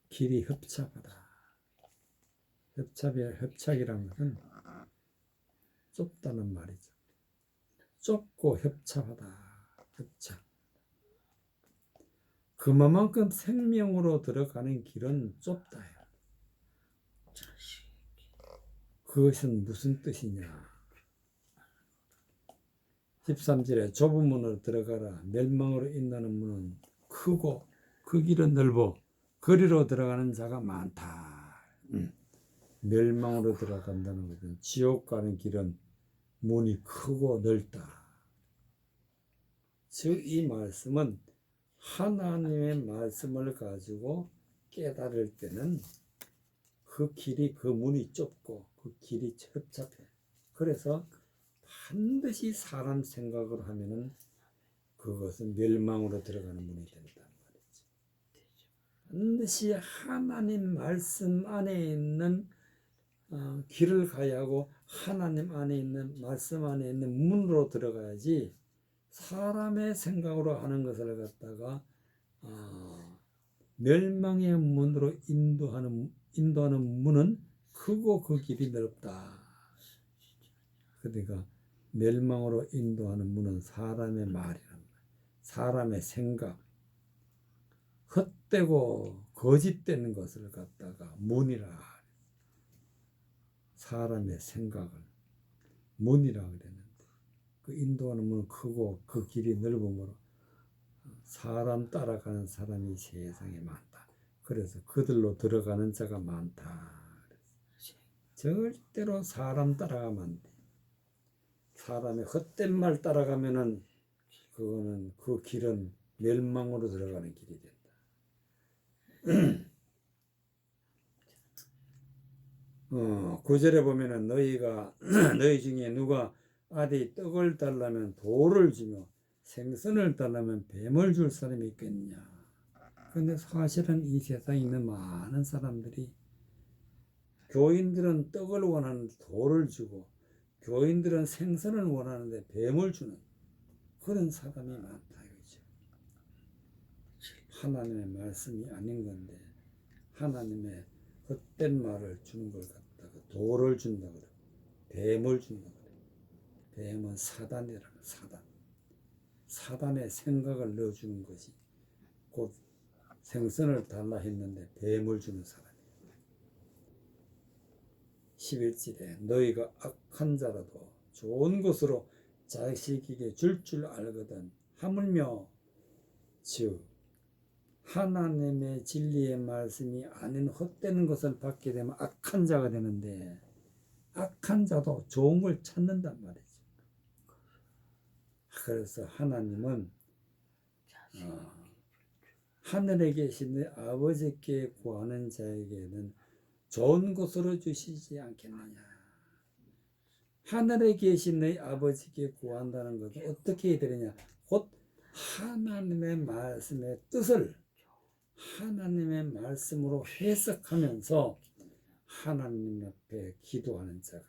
길이 협착하다. 협착이라는 것은 좁다는 말이죠. 좁고 협착하다. 협착. 그만큼 생명으로 들어가는 길은 좁다요. 그것은 무슨 뜻이냐. 13절에 좁은 문으로 들어가라. 멸망으로 인도하는 문은 크고 그 길은 넓어 그리로 들어가는 자가 많다. 멸망으로 들어간다는 것은, 지옥 가는 길은 문이 크고 넓다. 즉 이 말씀은 하나님의 말씀을 가지고 깨달을 때는 그 길이, 그 문이 좁고 그 길이 협착해. 그래서 반드시 사람 생각으로 하면은 그것은 멸망으로 들어가는 문이 된단 말이지. 반드시 하나님 말씀 안에 있는 길을 가야 하고 하나님 안에 있는 말씀 안에 있는 문으로 들어가야지 사람의 생각으로 하는 것을 갖다가 멸망의 문으로 인도하는 문은 크고 그 길이 넓다. 그러니까 멸망으로 인도하는 문은 사람의 말이란 말이야. 사람의 생각, 헛되고 거짓된 것을 갖다가 문이라. 사람의 생각을 문이라 그랬는데 그 인도하는 문은 크고 그 길이 넓음으로 사람 따라가는 사람이 세상에 많다. 그래서 그들로 들어가는 자가 많다. 절대로 사람 따라가면 안 돼. 사람의 헛된 말 따라가면은 그거는 그 길은 멸망으로 들어가는 길이 된다. 9절에 보면은 너희 중에 누가 아들이 떡을 달라면 돌을 주며 생선을 달라면 뱀을 줄 사람이 있겠냐. 근데 사실은 이 세상에 있는 많은 사람들이 교인들은 떡을 원하는데 돌을 주고 교인들은 생선을 원하는데 뱀을 주는 그런 사람이 많다 이거죠. 하나님의 말씀이 아닌 건데 하나님의 헛된 말을 주는 걸 갖다가 돌을 준다 그래. 뱀을 준다 그래. 뱀은 사단이라는 사단의 생각을 넣어주는 것이 곧 생선을 달라 했는데 뱀을 주는 사람이에요. 11절에 너희가 악한 자라도 좋은 것으로 자식에게 줄 알거든 하물며 즉 하나님의 진리의 말씀이 아닌 헛되는 것을 받게 되면 악한 자가 되는데 악한 자도 좋은 걸 찾는단 말이죠. 그래서 하나님은 하늘에 계신 내 아버지께 구하는 자에게는 좋은 것으로 주시지 않겠느냐. 하늘에 계신 내 아버지께 구한다는 것은 어떻게 해야 되느냐. 곧 하나님의 말씀의 뜻을 하나님의 말씀으로 해석하면서 하나님 앞에 기도하는 자가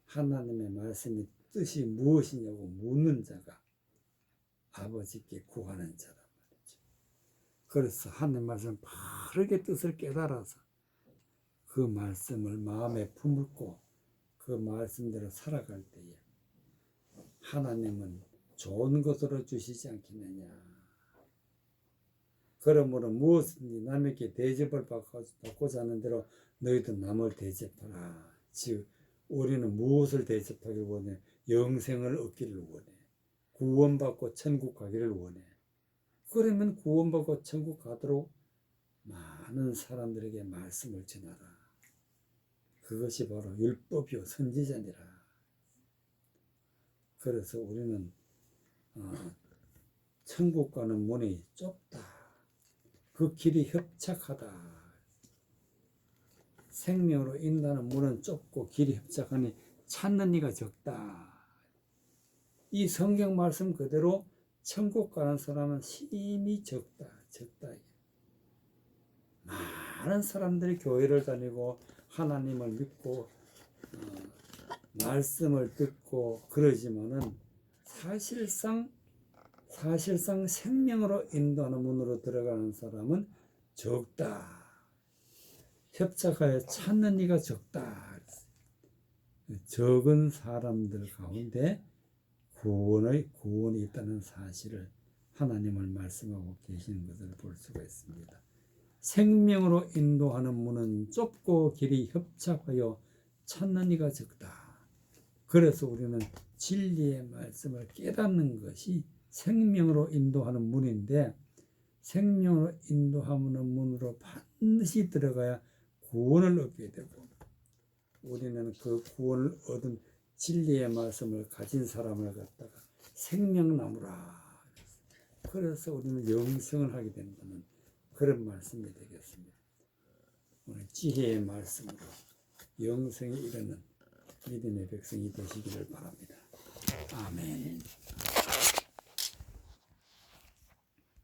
하나님의 말씀의 뜻이 무엇이냐고 묻는 자가 아버지께 구하는 자란 말이죠. 그래서 하나님 말씀 바르게 뜻을 깨달아서 그 말씀을 마음에 품고 그 말씀대로 살아갈 때에 하나님은 좋은 것으로 주시지 않겠느냐. 그러므로 무엇인지 남에게 대접을 받고자 하는 대로 너희도 남을 대접하라. 즉 우리는 무엇을 대접하기를 원해? 영생을 얻기를 원해. 구원받고 천국 가기를 원해. 그러면 구원받고 천국 가도록 많은 사람들에게 말씀을 전하라. 그것이 바로 율법이요 선지자니라. 그래서 우리는 천국 가는 문이 좁다. 그 길이 협착하다. 생명으로 인도하는 문은 좁고 길이 협착하니 찾는 이가 적다. 이 성경 말씀 그대로 천국 가는 사람은 힘이 적다. 많은 사람들이 교회를 다니고 하나님을 믿고 말씀을 듣고 그러지만은 사실상 생명으로 인도하는 문으로 들어가는 사람은 적다. 협착하여 찾는 이가 적다. 적은 사람들 가운데 구원이 있다는 사실을 하나님을 말씀하고 계시는 것을 볼 수가 있습니다. 생명으로 인도하는 문은 좁고 길이 협착하여 찾는 이가 적다. 그래서 우리는 진리의 말씀을 깨닫는 것이 생명으로 인도하는 문인데 생명으로 인도하는 문으로 반드시 들어가야 구원을 얻게 되고 우리는 그 구원을 얻은 진리의 말씀을 가진 사람을 갖다가 생명나무라. 그래서 우리는 영생을 하게 된다는 그런 말씀이 되겠습니다. 오늘 지혜의 말씀으로 영생에 이르는 믿음의 백성이 되시기를 바랍니다. 아멘.